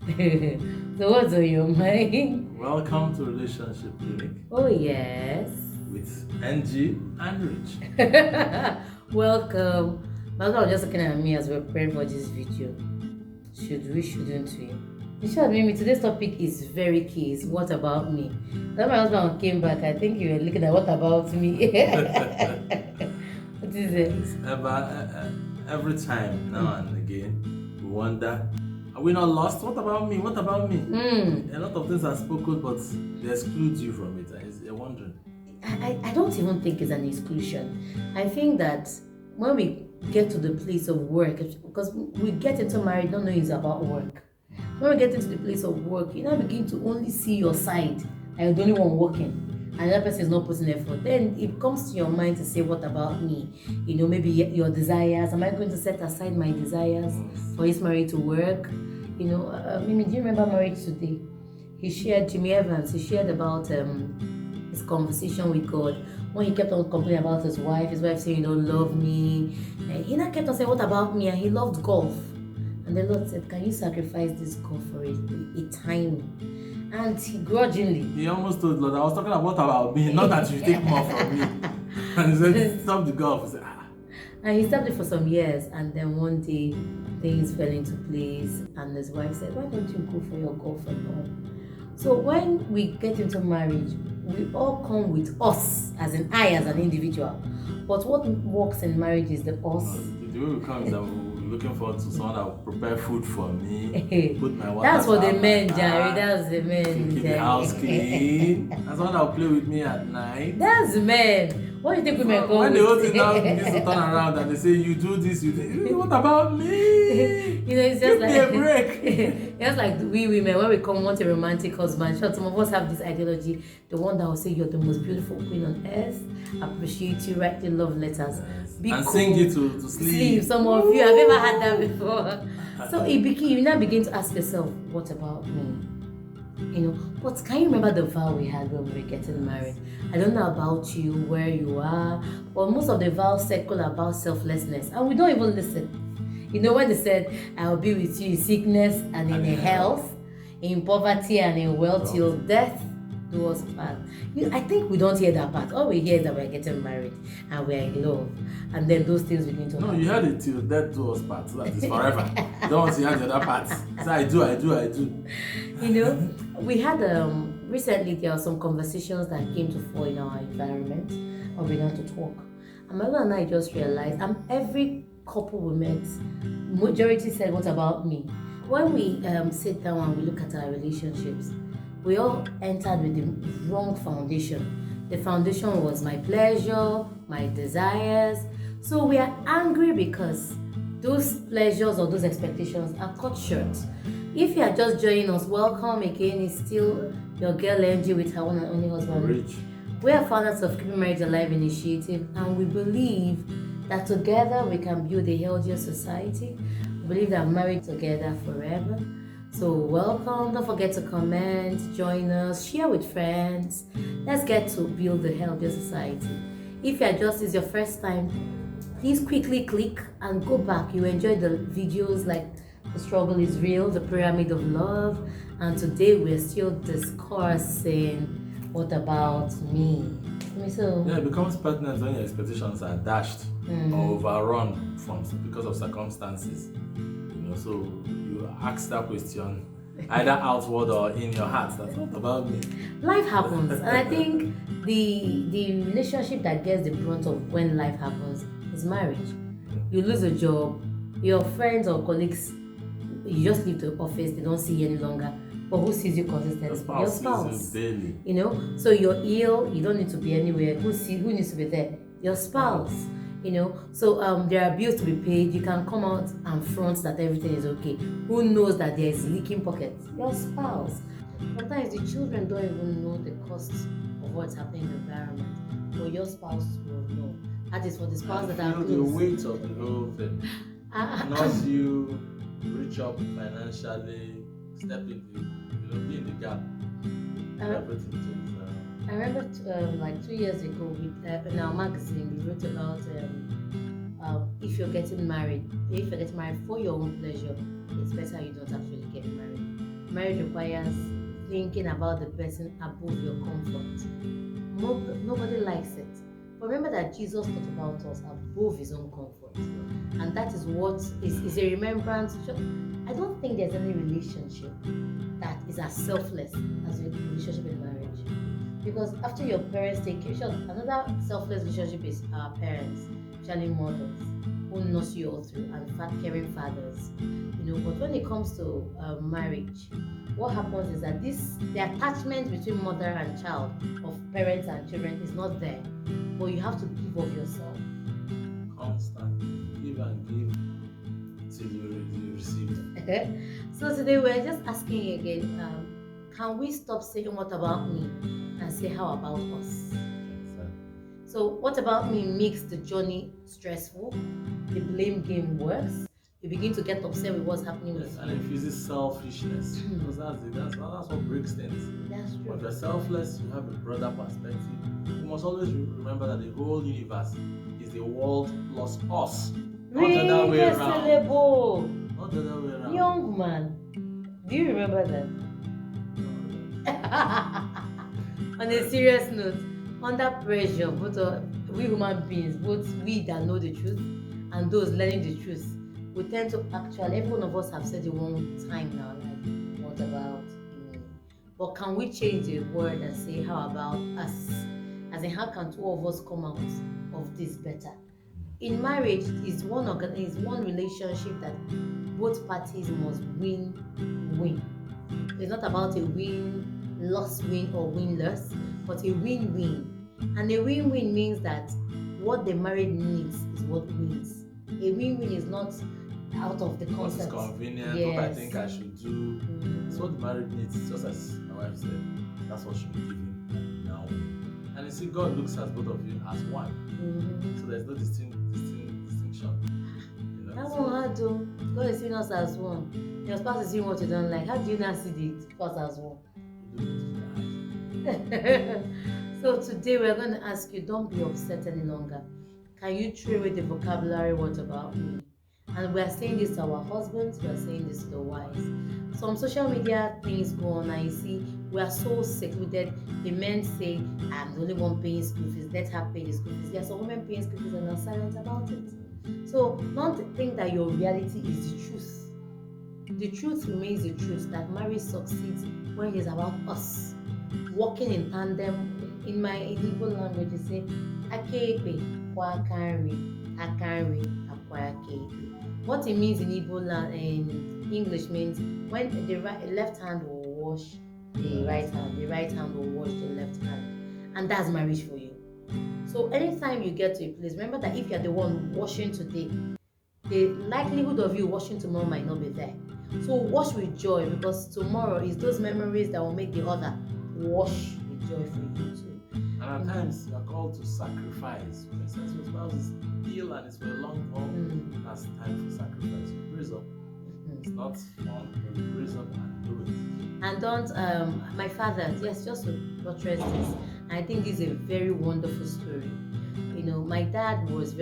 So what's on your mind? Welcome to Relationship Clinic Oh yes. with NG and Rich. Welcome. My husband was just looking at me as we are preparing for this video. Should we, shouldn't we? In short, Mimi, today's topic is very key. It's what about me? When my husband came back, I think you were looking at what about me. What is it? It's every time now and again we wonder, are we not lost? What about me? What about me? A lot of things are spoken, but they exclude you from it. You're wondering. I don't even think it's an exclusion. I think that when we get to the place of work, because we get into marriage not knowing it's about work. When we get into the place of work, you now begin to only see your side and you're the only one working. And the other person is not putting effort. Then it comes to your mind to say, what about me? You know, maybe your desires. Am I going to set aside my desires for his marriage to work? You know, Mimi, do you remember Marriage Today? He shared, Jimmy Evans, he shared about his conversation with God when he kept on complaining about his wife saying, you don't love me. And he now kept on saying, what about me? And he loved golf. And the Lord said, can you sacrifice this golf for a time? And he grudgingly. He almost told Lord, I was talking about what about me, not that you take more from me. And he said, stop the golf. He said, And he stopped it for some years, and then one day things fell into place, and his wife said, why don't you go for your golf and all? So when we get into marriage, we all come with us, as in I as an individual. But what works in marriage is the us. The way we come is that we're looking forward to someone that will prepare food for me, put my water. That's for the men, Jerry. That's the men. Keep the house clean. That's someone that will play with me at night. That's the men. What do you think women go when with? the whole thing now begins to turn around and they say, you do this, you do what about me? You know, it's just Give like me a break. It's like we women, when we come want a romantic husband. Sure, some of us have this ideology, the one that will say you're the most beautiful queen on earth, appreciate you, write you love letters, be and cool, sing you to sleep. Some of you have ever had that before. So you now begin to ask yourself, what about me? You know, but can you remember the vow we had when we were getting married? I don't know about you, where you are, but most of the vows circle about selflessness, and we don't even listen. You know, when they said, I'll be with you in sickness and in health, in poverty and in wealth till death do us part. I think we don't hear that part. All we hear is that we're getting married and we're in love, and then those things begin to happen. You heard it till death do us part, so that is forever. You don't want to hear the other part. So I do. You know, we had recently there are some conversations that came to fall in our environment, or began to talk. And my husband and I just realized, every couple we met, majority said, what about me? When we sit down and we look at our relationships, we all entered with the wrong foundation. The foundation was my pleasure, my desires. So we are angry because those pleasures or those expectations are cut short. If you are just joining us, welcome again. It's still your girl Angie with her one and only husband, Rich. We are founders of Keeping Marriage Alive initiative, and we believe that together we can build a healthier society. We believe that married together forever. So welcome. Don't forget to comment, join us, share with friends. Let's get to build a healthier society. If is your first time, please quickly click and go back. You enjoy the videos like The Struggle is Real, The Pyramid of Love, and today we're still discussing what about me. Yeah, it becomes pertinent when your expectations are dashed or overrun because of circumstances. You know, so you ask that question either outward or in your heart. That's not about me. Life happens, and I think the relationship that gets the brunt of when life happens is marriage. You lose a job, your friends or colleagues, you just leave the office, they don't see you any longer. But who sees you consistently? Your spouse. Sees you daily. You know, so you're ill, you don't need to be anywhere. Who needs to be there? Your spouse. You know, so there are bills to be paid. You can come out and front that everything is okay. Who knows that there is leaking pockets? Your spouse. Sometimes the children don't even know the cost of what's happening in the environment, but your spouse will know. That is for the spouse that are close. The weight of the whole thing. Not you reach up financially, step in be in the gap. Everything changes. I remember like 2 years ago in our magazine we wrote about if you're getting married for your own pleasure, it's better you don't actually get married. marriage requires thinking about the person above your comfort. Nobody likes it. But remember that Jesus thought about us above his own comfort. And that is what is a remembrance. I don't think there's any relationship that is as selfless as a relationship in marriage. Because after your parents take care, another selfless relationship is our parents, especially mothers, who nurse you all through, and caring fathers. But when it comes to marriage, what happens is that the attachment between mother and child, of parents and children, is not there. But you have to give of yourself. Constant. Give and give till you receive it. So today we're just asking you again, can we stop saying what about me and say how about us? So what about me makes the journey stressful, the blame game works, you begin to get upset with what's happening with you. And it infuses selfishness. Because that's what breaks things. That's true. But if you're selfless, you have a broader perspective. You must always remember that the whole universe is the world plus us. Not the other way around. Not the other way around. Young man, do you remember that? On a serious note, under pressure, both we human beings, both we that know the truth and those learning the truth, we tend to actually, every one of us have said it one time now, like, what about me? But can we change the word and say, how about us? As in, how can two of us come out of this better? In marriage, is one relationship that both parties must win. It's not about a win-loss win or win-loss, but a win-win. And a win-win means that what the married needs is what wins. A win-win is not out of the concept. What is convenient, yes. What I think I should do. It's what the married needs, just as my wife said. That's what should be given now. And you see, God looks at both of you as one. So there's no distinction. That one hard though. God is seeing us as one. Your spouse is seeing what you don't like. How do you not see the spouse as one? So today we're going to ask you, don't be upset any longer. Can you throw away the vocabulary what about me? And we're saying this to our husbands, we're saying this to the wives. Some social media things go on and you see we are so secluded. The men say, I'm the only one paying school fees, let her pay the school fees. There are some women paying school fees and are silent about it. So don't think that your reality is the truth. The truth remains the truth, that marriage succeeds when it's about us working in tandem. In my Igbo language, you say, Akepe, Kwakanri, Akanri, Akwakepe. What it means in Igbo in English means when the left hand will wash the right hand will wash the left hand. And that's marriage for you. So anytime you get to a place, remember that if you're the one washing today, the likelihood of you washing tomorrow might not be there. So wash with joy, because tomorrow is those memories that will make the other wash with joy for you too. And at times you are called to sacrifice. For instance, your spouse is ill and it's for a long haul. That's time for sacrifice. You brace up. It's not fun, but you brace up and do it. And don't, my father, yes, just to buttress this, I think this is a very wonderful story. My dad was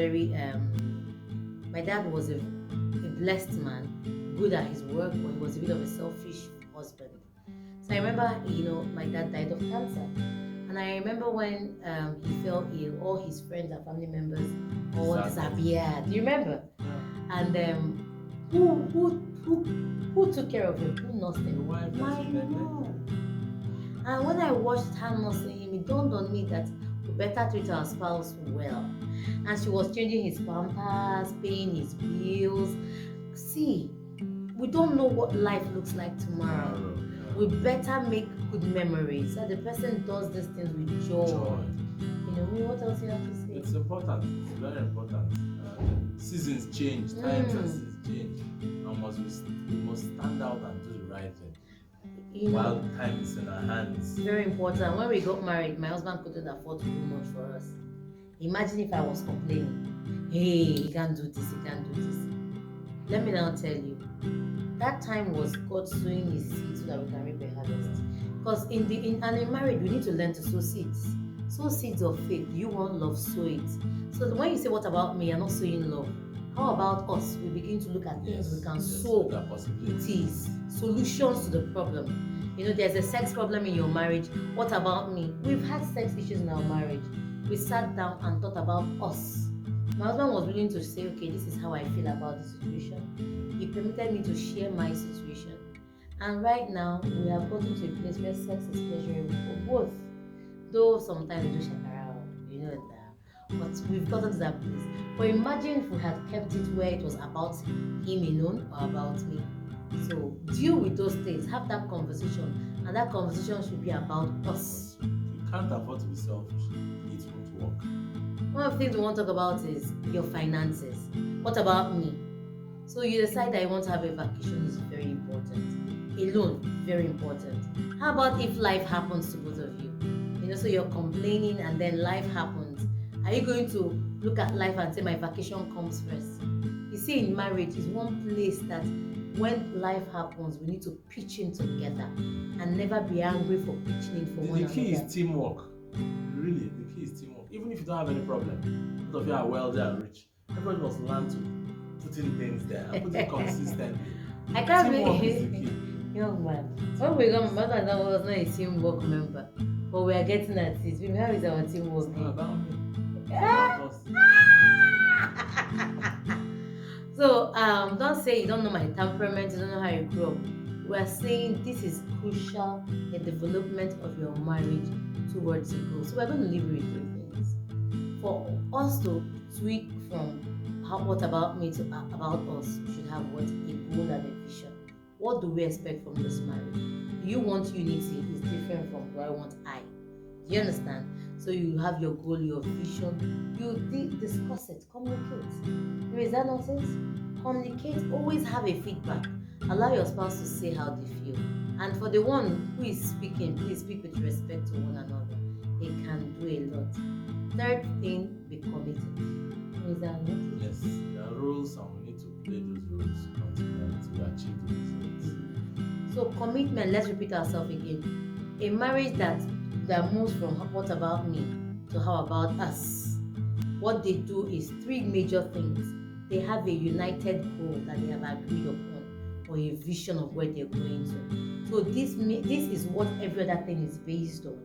a blessed man, good at his work, but he was a bit of a selfish husband. So I remember, my dad died of cancer. And I remember when he fell ill, all his friends and family members all disappeared. Do you remember? And who took care of him? Who nursed him? My mom. And when I watched her nursing him, it dawned on me that we better treat our spouse well. And she was changing his pampers, paying his bills. See, we don't know what life looks like tomorrow. We better make good memories. So the person does these things with joy. What else you have to say? It's important. It's very important. Seasons change, times and seasons change. We must stand out and do the right thing. While time is in our hands. Very important. When we got married, my husband couldn't afford to do much for us. Imagine if I was complaining, hey, he can't do this, he can't do this. Let me now tell you, that time was God sowing his seeds so that we can reap a harvest. Because in marriage, we need to learn to sow seeds. Sow seeds of faith. You want love, sow it. So when you say, what about me? You're not sowing love. How about us? We begin to look at things we can solve. There are possibilities. It is solutions to the problem. There's a sex problem in your marriage. What about me? We've had sex issues in our marriage. We sat down and thought about us. My husband was willing to say, okay, this is how I feel about the situation. He permitted me to share my situation. And right now, we have gotten to a place where sex is pleasurable for both. Though sometimes we do shakara, that. But we've gotten to that place. But imagine if we had kept it where it was about him alone or about me. So deal with those things, have that conversation, and that conversation should be about us. You can't afford to be selfish. It won't work. One of the things we want to talk about is your finances. What about me? So you decide that you want to have a vacation is very important. Alone, very important. How about if life happens to both of you? So you're complaining and then life happens. Are you going to look at life and say my vacation comes first? You see, in marriage is one place that when life happens, we need to pitch in together and never be angry for pitching in for one another. The key is teamwork. Really, the key is teamwork. Even if you don't have any problem, both of you are wealthy and rich. Everybody must learn to put in things there and put it consistently. I can't teamwork is the key. Young man, when we got my mother was not a teamwork member, but we are getting at it. We have is our teamwork. It's not about me. So don't say you don't know my temperament, you don't know how you grew up. We are saying this is crucial in the development of your marriage towards a goal. So we're going to leave you with 3 things. For us to tweak from what about me to about us, we should have what? A goal and a vision. What do we expect from this marriage? Do you want unity? It's different from do I want I. Do you understand? So you have your goal, your vision. You discuss it, communicate. Is that nonsense? Communicate. Always have a feedback. Allow your spouse to say how they feel. And for the one who is speaking, please speak with respect to one another. It can do a lot. Third thing, be committed. Is that nonsense? Yes, there are rules and we need to play those rules to achieve the results. So commitment, let's repeat ourselves again. A marriage that moves from what about me to how about us. What they do is 3 major things. They have a united goal that they have agreed upon or a vision of where they're going to. So this is what every other thing is based on.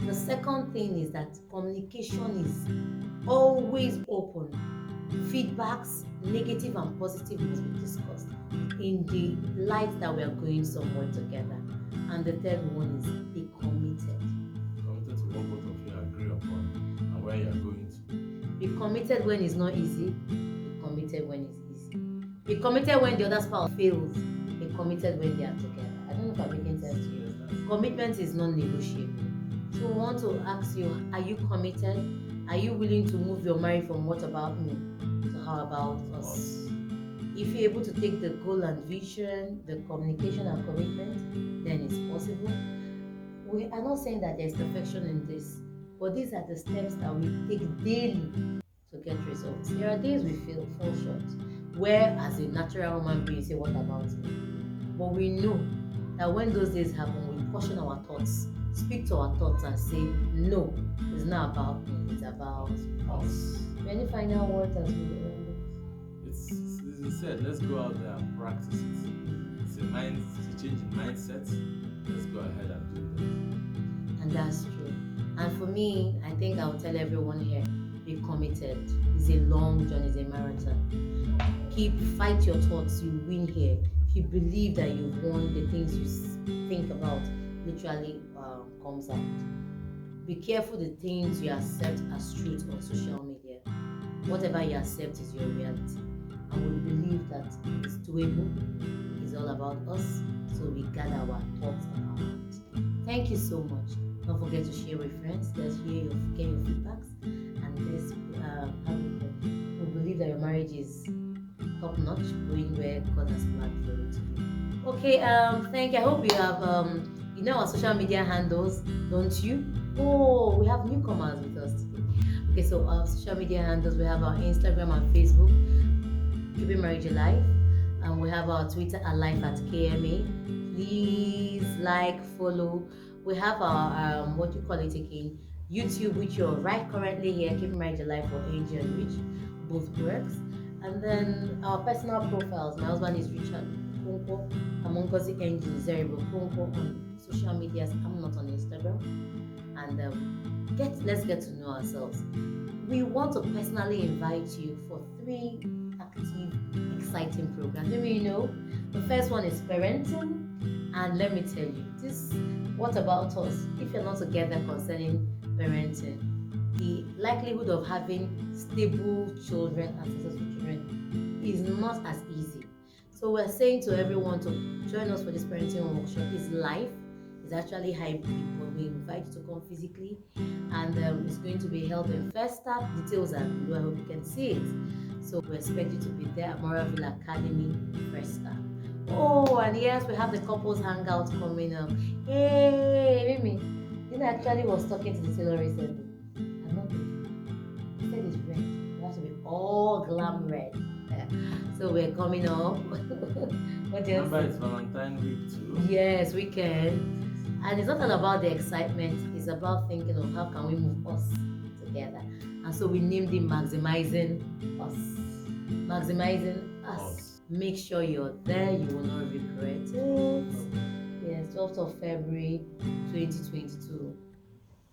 The second thing is that communication is always open. Feedbacks, negative and positive, must be discussed in the light that we are going somewhere together. And the third one is be committed. Committed to what both of you agree upon and where you are going to. Be committed when it's not easy. Be committed when it's easy. Be committed when the other spouse fails. Be committed when they are together. I don't know if I'm making sense to you. Commitment is non-negotiable. So I want to ask you, are you committed? Are you willing to move your marriage from what about me to how about us? If you're able to take the goal and vision, the communication and commitment, then it's possible. We are not saying that there's perfection in this, but these are the steps that we take daily to get results. There are days we fall short, where as a natural human being, you say, what about me? But we know that when those days happen, we caution our thoughts, speak to our thoughts and say, no, it's not about me, it's about us. Any final words as we end? It's said, let's go out there and practice it. It's a change in mindset. Let's go ahead and do that. And that's true. And for me, I think I'll tell everyone here, be committed. It's a long journey, it's a marathon. Fight your thoughts, you win here. If you believe that you've won, the things you think about literally comes out. Be careful the things you accept as truth on social media. Whatever you accept is your reality. And we believe that it's doable, it's all about us, so we gather our thoughts and our hearts. Thank you so much. Don't forget to share with friends. Let's get your feedbacks, and let's we believe that your marriage is top notch, going where God has planned for it to be. Okay, thank you. I hope you have our social media handles, don't you? Oh, we have newcomers with us today. Okay, so our social media handles, we have our Instagram and Facebook, Keepingmarriagealive, and we have our Twitter alive at KMA. Please like, follow. We have our what you call it again, YouTube, which you're right currently here, Keeping Marriage Alive for Angel, which both works. And then our personal profiles. My husband is Richard Kunko. I'm Ngozi Engine Zeribo Kunko on social medias. I'm not on Instagram. And let's get to know ourselves. We want to personally invite you for 3 active, exciting programs. Maybe you know, the first one is parenting, and let me tell you, this what about us? If you're not together concerning parenting, the likelihood of having stable children and successful children is not as easy. So we're saying to everyone to join us for this parenting workshop. It's live. It's actually hybrid, but we invite you to come physically, and it's going to be held in First Step. Details are below. I hope you can see it. So we expect you to be there at Moraville Academy, First Step. Oh, and yes, we have the couples hangout coming up. Hey, Mimi, Dina actually was talking to the tailor recently. I'm not good. He said it's red. It has to be all glam red. Yeah. So we're coming up. What else? Remember, it's Valentine week too. Yes, we can. And it's not all about the excitement, it's about thinking of how can we move us together. And so we named it Maximizing Us. Maximizing Us. Make sure you're there, you will not regret it. Yes, 12th of February 2022.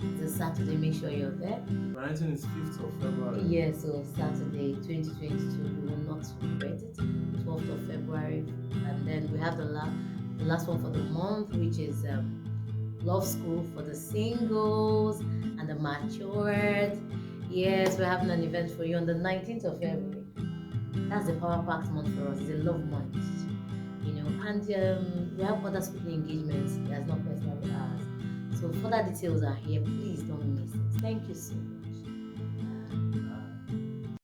It's a Saturday, make sure you're there. Parenting is 5th of February. Yes, so Saturday 2022, you will not regret it. 12th of February. And then we have the last one for the month, which is Love School for the singles and the matured. Yes, we're having an event for you on the 19th of February. That's the Power Packed month for us. It's a love month, you know. And we have other speaking engagements that's not personally ours. So further details are here. Please don't miss it. Thank you so much.